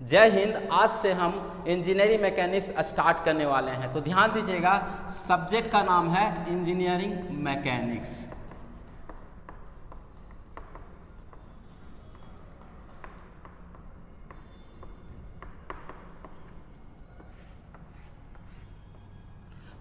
जय हिंद। आज से हम इंजीनियरिंग मैकेनिक्स स्टार्ट करने वाले हैं, तो ध्यान दीजिएगा। सब्जेक्ट का नाम है इंजीनियरिंग मैकेनिक्स।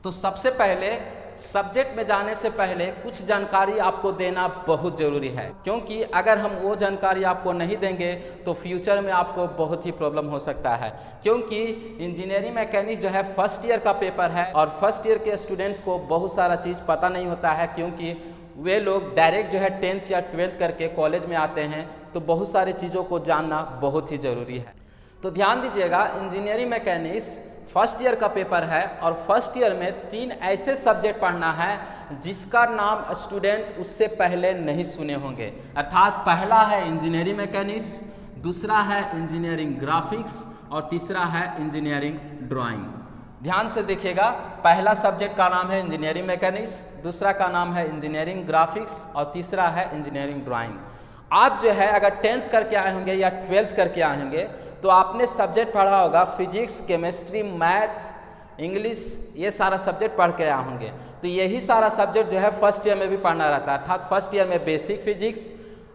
तो सबसे पहले सब्जेक्ट में जाने से पहले कुछ जानकारी आपको देना बहुत ज़रूरी है, क्योंकि अगर हम वो जानकारी आपको नहीं देंगे तो फ्यूचर में आपको बहुत ही प्रॉब्लम हो सकता है। क्योंकि इंजीनियरिंग मैकेनिक्स जो है फर्स्ट ईयर का पेपर है और फर्स्ट ईयर के स्टूडेंट्स को बहुत सारा चीज़ पता नहीं होता है, क्योंकि वे लोग डायरेक्ट जो है 10th या 12th करके कॉलेज में आते हैं, तो बहुत सारी चीज़ों को जानना बहुत ही ज़रूरी है। तो ध्यान दीजिएगा, इंजीनियरिंग मैकेनिक्स फर्स्ट ईयर का पेपर है और फर्स्ट ईयर में 3 ऐसे सब्जेक्ट पढ़ना है जिसका नाम स्टूडेंट उससे पहले नहीं सुने होंगे। अर्थात पहला है इंजीनियरिंग मैकेनिक्स, दूसरा है इंजीनियरिंग ग्राफिक्स और तीसरा है इंजीनियरिंग ड्राइंग। ध्यान से देखिएगा, पहला सब्जेक्ट का नाम है इंजीनियरिंग मैकेनिक्स, दूसरा का नाम है इंजीनियरिंग ग्राफिक्स और तीसरा है इंजीनियरिंग ड्राइंग। आप जो है अगर 10th करके आए होंगे या 12th करके आए होंगे तो आपने सब्जेक्ट पढ़ा होगा फिजिक्स, केमिस्ट्री, मैथ, इंग्लिश, ये सारा सब्जेक्ट पढ़ के आए होंगे। तो यही सारा सब्जेक्ट जो है फर्स्ट ईयर में भी पढ़ना रहता है। अर्थात फर्स्ट ईयर में basic physics,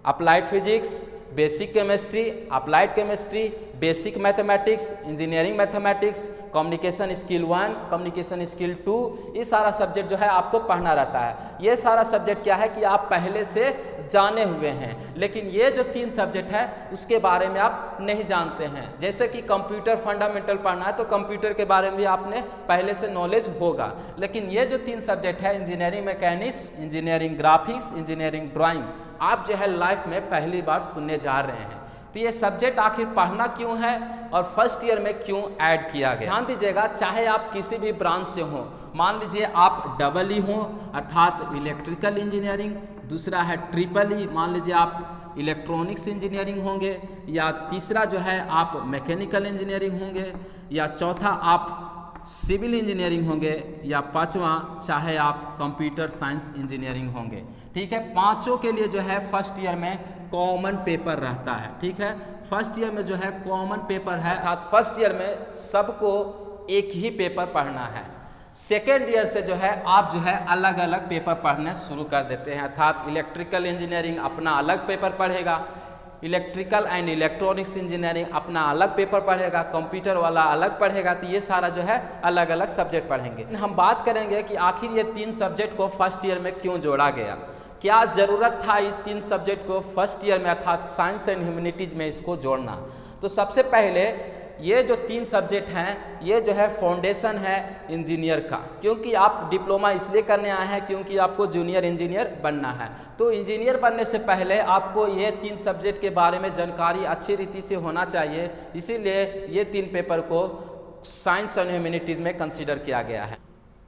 applied physics, basic chemistry, applied chemistry, basic mathematics, engineering mathematics, communication skill 1, communication skill 2, ये सारा सब्जेक्ट जो है आपको पढ़ना रहता है। ये सारा सब्जेक्ट क्या है कि आप पहले से जाने हुए हैं, लेकिन ये जो 3 सब्जेक्ट है उसके बारे में आप नहीं जानते हैं। जैसे कि कंप्यूटर फंडामेंटल पढ़ना है तो कंप्यूटर के बारे में भी आपने पहले से नॉलेज होगा, लेकिन ये जो 3 सब्जेक्ट है engineering mechanics, engineering graphics, engineering drawing, आप जो है लाइफ में पहली बार सुनने जा रहे हैं। तो ये सब्जेक्ट आखिर पढ़ना क्यों है और फर्स्ट ईयर में क्यों ऐड किया गया। ध्यान दीजिएगा, चाहे आप किसी भी ब्रांच से हो, मान लीजिए आप डबल ई हो अर्थात इलेक्ट्रिकल इंजीनियरिंग, दूसरा है ट्रिपल ई, मान लीजिए आप इलेक्ट्रॉनिक्स इंजीनियरिंग होंगे, या तीसरा जो है आप मैकेनिकल इंजीनियरिंग होंगे, या चौथा आप सिविल इंजीनियरिंग होंगे, या पांचवा चाहे आप कंप्यूटर साइंस इंजीनियरिंग होंगे। ठीक है, पांचों के लिए जो है फर्स्ट ईयर में कॉमन पेपर रहता है। ठीक है, फर्स्ट ईयर में जो है कॉमन पेपर है, अर्थात फर्स्ट ईयर में सबको एक ही पेपर पढ़ना है। सेकेंड ईयर से जो है आप जो है अलग अलग पेपर पढ़ने शुरू कर देते हैं। अर्थात इलेक्ट्रिकल इंजीनियरिंग अपना अलग पेपर पढ़ेगा, इलेक्ट्रिकल एंड इलेक्ट्रॉनिक्स इंजीनियरिंग अपना अलग पेपर पढ़ेगा, कंप्यूटर वाला अलग पढ़ेगा। तो ये सारा जो है अलग अलग सब्जेक्ट पढ़ेंगे। हम बात करेंगे कि आखिर ये 3 सब्जेक्ट को फर्स्ट ईयर में क्यों जोड़ा गया, क्या ज़रूरत था ये 3 सब्जेक्ट को फर्स्ट ईयर में अर्थात साइंस एंड ह्यूमैनिटीज में इसको जोड़ना। तो सबसे पहले ये जो 3 सब्जेक्ट हैं ये जो है फाउंडेशन है इंजीनियर का, क्योंकि आप डिप्लोमा इसलिए करने आए हैं क्योंकि आपको जूनियर इंजीनियर बनना है। तो इंजीनियर बनने से पहले आपको ये 3 सब्जेक्ट के बारे में जानकारी अच्छी रीति से होना चाहिए, इसीलिए ये 3 पेपर को साइंस एंड ह्यूमैनिटीज में कंसीडर किया गया है।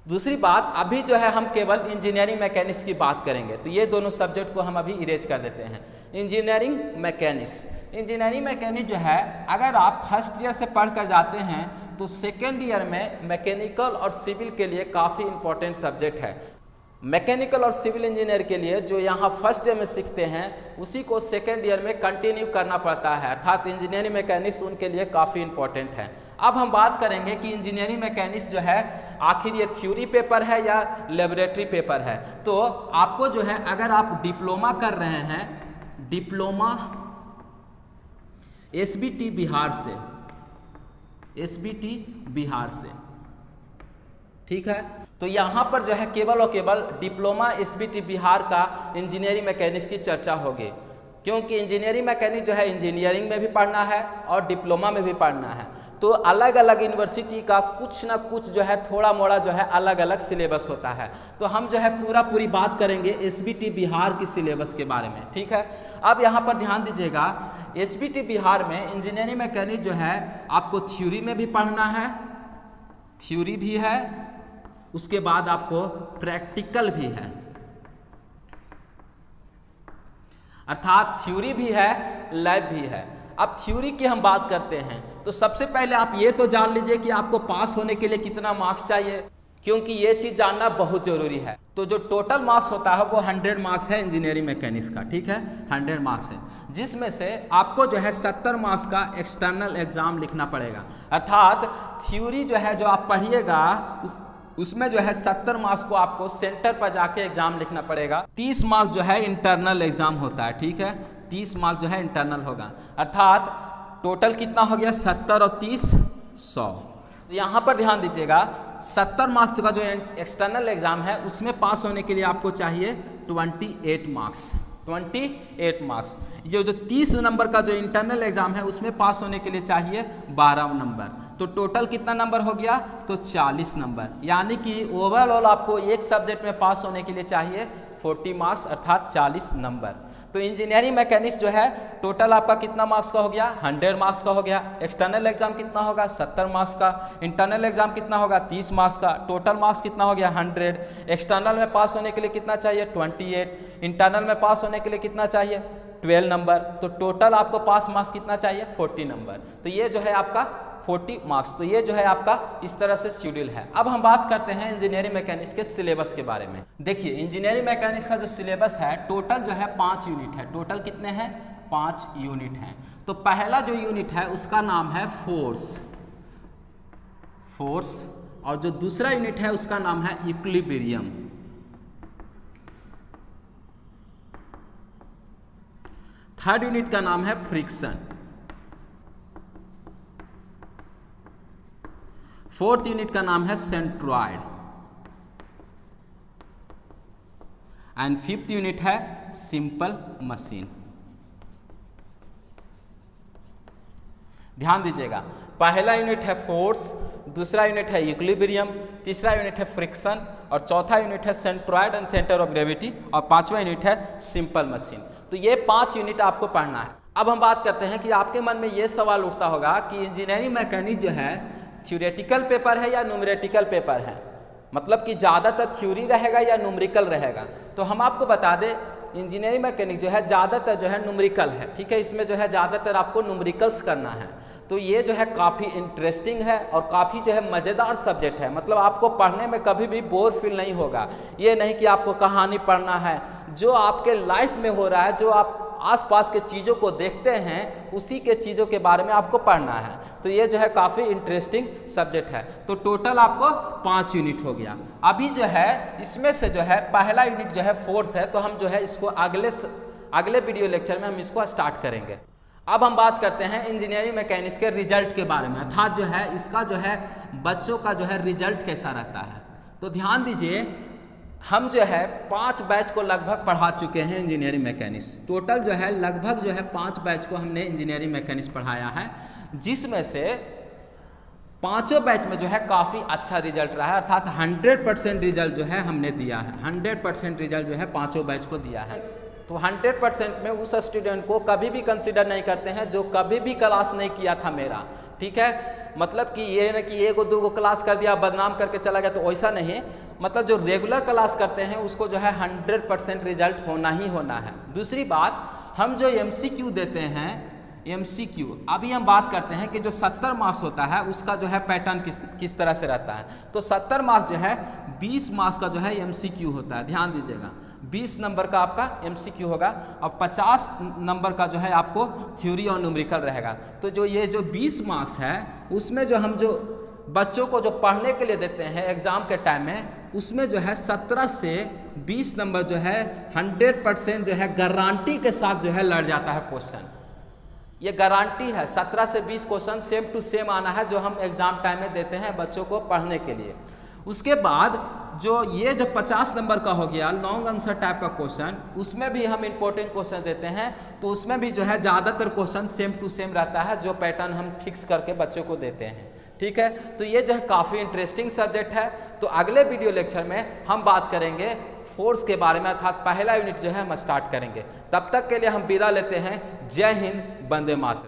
दूसरी बात, अभी जो है हम केवल इंजीनियरिंग मैकेनिक्स की बात करेंगे, तो ये दोनों सब्जेक्ट को हम अभी इरेज कर देते हैं। इंजीनियरिंग मैकेनिक्स, इंजीनियरिंग मैकेनिक्स जो है अगर आप फर्स्ट ईयर से पढ़ कर जाते हैं तो सेकेंड ईयर में मैकेनिकल और सिविल के लिए काफ़ी इंपॉर्टेंट सब्जेक्ट है। मैकेनिकल और सिविल इंजीनियर के लिए जो यहाँ फर्स्ट ईयर में सीखते हैं उसी को सेकेंड ईयर में कंटिन्यू करना पड़ता है, अर्थात इंजीनियरिंग मैकेनिक्स उनके लिए काफ़ी इंपॉर्टेंट है। अब हम बात करेंगे कि इंजीनियरिंग मैकेनिक्स जो है आखिर ये थ्योरी पेपर है या लेबोरेटरी पेपर है। तो आपको जो है अगर आप डिप्लोमा कर रहे हैं, डिप्लोमा एसबीटी बिहार से, एसबीटी बिहार से, ठीक है, तो यहाँ पर जो है केवल और केवल डिप्लोमा एसबीटी बिहार का इंजीनियरिंग मैकेनिक्स की चर्चा होगी, क्योंकि इंजीनियरिंग मैकेनिक्स जो है इंजीनियरिंग में भी पढ़ना है और डिप्लोमा में भी पढ़ना है। तो अलग अलग यूनिवर्सिटी का कुछ ना कुछ जो है थोड़ा मोड़ा जो है अलग अलग सिलेबस होता है। तो हम जो है पूरी बात करेंगे एसबीटी बिहार की सिलेबस के बारे में। ठीक है, अब यहाँ पर ध्यान दीजिएगा, एसबीटी बिहार में इंजीनियरिंग मैकेनिक्स जो है आपको थ्योरी में भी पढ़ना है, थ्योरी भी है, उसके बाद आपको प्रैक्टिकल भी है, अर्थात थ्योरी भी है, लैब भी है। अब थ्योरी की हम बात करते हैं तो सबसे पहले आप ये तो जान लीजिए कि आपको पास होने के लिए कितना मार्क्स चाहिए। क्योंकि ये चीज़ जानना बहुत ज़रूरी है। तो जो टोटल मार्क्स होता है वो 100 मार्क्स है इंजीनियरिंग मैकेनिक्स का, ठीक है, 100 मार्क्स है, जिसमें से आपको जो है 70 मार्क्स का एक्सटर्नल एग्ज़ाम लिखना पड़ेगा। अर्थात थ्योरी जो है जो आप पढ़िएगा उसमें जो है 70 मार्क्स को आपको सेंटर पर जाके एग्ज़ाम लिखना पड़ेगा। 30 मार्क्स जो है इंटरनल एग्ज़ाम होता है, ठीक है, 30 मार्क्स जो है इंटरनल होगा। अर्थात टोटल कितना हो गया, 70 और 30 100। यहाँ पर ध्यान दीजिएगा, 70 मार्क्स का जो एक्सटर्नल एग्ज़ाम है उसमें पास होने के लिए आपको चाहिए 28 मार्क्स, 28 मार्क्स। ये जो 30 नंबर का जो इंटरनल एग्ज़ाम है उसमें पास होने के लिए चाहिए 12 नंबर। तो टोटल कितना नंबर हो गया, तो 40 नंबर। यानी कि ओवरऑल आपको एक सब्जेक्ट में पास होने के लिए चाहिए 40 मार्क्स अर्थात 40 नंबर। तो इंजीनियरिंग मैकेनिक्स जो है टोटल आपका कितना मार्क्स का हो गया, 100 मार्क्स का हो गया। एक्सटर्नल एग्जाम कितना होगा, 70 मार्क्स का। इंटरनल एग्जाम कितना होगा, 30 मार्क्स का। टोटल मार्क्स कितना हो गया, 100। एक्सटर्नल में पास होने के लिए कितना चाहिए, 28। इंटरनल में पास होने के लिए कितना चाहिए, 12 नंबर। तो टोटल आपको पास मार्क्स कितना चाहिए, 40 नंबर। तो ये जो है आपका 40 मार्क्स। तो ये जो है आपका इस तरह से शेड्यूल है। अब हम बात करते हैं इंजीनियरिंग मैकेनिक्स के सिलेबस के बारे में। देखिए इंजीनियरिंग मैकेनिक्स का जो सिलेबस है टोटल जो है 5 यूनिट है। टोटल कितने हैं, 5 यूनिट हैं। तो पहला जो यूनिट है उसका नाम है फोर्स, और जो दूसरा यूनिट है उसका नाम है इक्विलिब्रियम। थर्ड यूनिट का नाम है फ्रिक्शन। फोर्थ यूनिट का नाम है सेंट्रॉयड एंड फिफ्थ यूनिट है सिंपल मशीन। ध्यान दीजिएगा, पहला यूनिट है फोर्स, दूसरा यूनिट है इक्विलिब्रियम, तीसरा यूनिट है फ्रिक्शन, और चौथा यूनिट है centroid and centre of gravity, और पांचवा यूनिट है सिंपल मशीन। तो ये 5 यूनिट आपको पढ़ना है। अब हम बात करते हैं कि आपके मन में ये सवाल उठता होगा कि इंजीनियरिंग मैकेनिक्स जो है थ्योरेटिकल पेपर है या न्यूमेरिकल पेपर है, मतलब कि ज़्यादातर थ्योरी रहेगा या न्यूमेरिकल रहेगा। तो हम आपको बता दें इंजीनियरिंग मैकेनिक्स जो है ज़्यादातर जो है न्यूमेरिकल है, ठीक है। इसमें जो है ज़्यादातर आपको न्यूमेरिकल्स करना है। तो ये जो है काफ़ी इंटरेस्टिंग है और काफ़ी जो है मज़ेदार सब्जेक्ट है। मतलब आपको पढ़ने में कभी भी बोर फील नहीं होगा। ये नहीं कि आपको कहानी पढ़ना है, जो आपके लाइफ में हो रहा है, जो आप आसपास के चीज़ों को देखते हैं उसी के चीज़ों के बारे में आपको पढ़ना है। तो ये जो है काफ़ी इंटरेस्टिंग सब्जेक्ट है। तो टोटल आपको 5 यूनिट हो गया। अभी जो है इसमें से जो है पहला यूनिट जो है फोर्स है, तो हम जो है इसको अगले वीडियो लेक्चर में हम इसको स्टार्ट करेंगे। अब हम बात करते हैं इंजीनियरिंग मैकेनिक्स के रिजल्ट के बारे में, अर्थात जो है इसका जो है बच्चों का जो है रिजल्ट कैसा रहता है। तो ध्यान दीजिए, हम जो है 5 बैच को लगभग पढ़ा चुके हैं इंजीनियरिंग मैकेनिक्स। टोटल जो है लगभग जो है 5 बैच को हमने इंजीनियरिंग मैकेनिक्स पढ़ाया है, जिसमें से 5 बैच में जो है काफ़ी अच्छा रिजल्ट रहा है, अर्थात 100% रिजल्ट जो है हमने दिया है। 100% रिजल्ट जो है 5 बैच को दिया है। तो 100% में उस स्टूडेंट को कभी भी कंसिडर नहीं करते हैं जो कभी भी क्लास नहीं किया था मेरा, ठीक है। मतलब कि ये न कि 1-2 क्लास कर दिया बदनाम करके चला गया, तो ऐसा नहीं। मतलब जो रेगुलर क्लास करते हैं उसको जो है 100% रिजल्ट होना ही होना है। दूसरी बात, हम जो MCQ देते हैं, MCQ अभी हम बात करते हैं कि जो 70 मार्क्स होता है उसका जो है पैटर्न किस तरह से रहता है। तो 70 मार्क्स जो है 20 मार्क्स का जो है MCQ होता है। ध्यान दीजिएगा, 20 नंबर का आपका MCQ होगा और 50 नंबर का जो है आपको थ्योरी और न्यूमेरिकल रहेगा। तो जो ये जो 20 मार्क्स है उसमें जो हम जो बच्चों को जो पढ़ने के लिए देते हैं एग्ज़ाम के टाइम में, उसमें जो है 17 से 20 नंबर जो है 100% जो है गारंटी के साथ जो है लड़ जाता है क्वेश्चन। ये गारंटी है, 17 से 20 क्वेश्चन सेम टू सेम आना है जो हम एग्ज़ाम टाइम में देते हैं बच्चों को पढ़ने के लिए। उसके बाद जो ये जो 50 नंबर का हो गया लॉन्ग आंसर टाइप का क्वेश्चन, उसमें भी हम इंपॉर्टेंट क्वेश्चन देते हैं। तो उसमें भी जो है ज़्यादातर क्वेश्चन सेम टू सेम रहता है, जो पैटर्न हम फिक्स करके बच्चों को देते हैं, ठीक है। तो ये जो है काफ़ी इंटरेस्टिंग सब्जेक्ट है। तो अगले वीडियो लेक्चर में हम बात करेंगे फोर्स के बारे में, अर्थात पहला यूनिट जो है हम स्टार्ट करेंगे। तब तक के लिए हम विदा लेते हैं। जय हिंद, वंदे मातरम।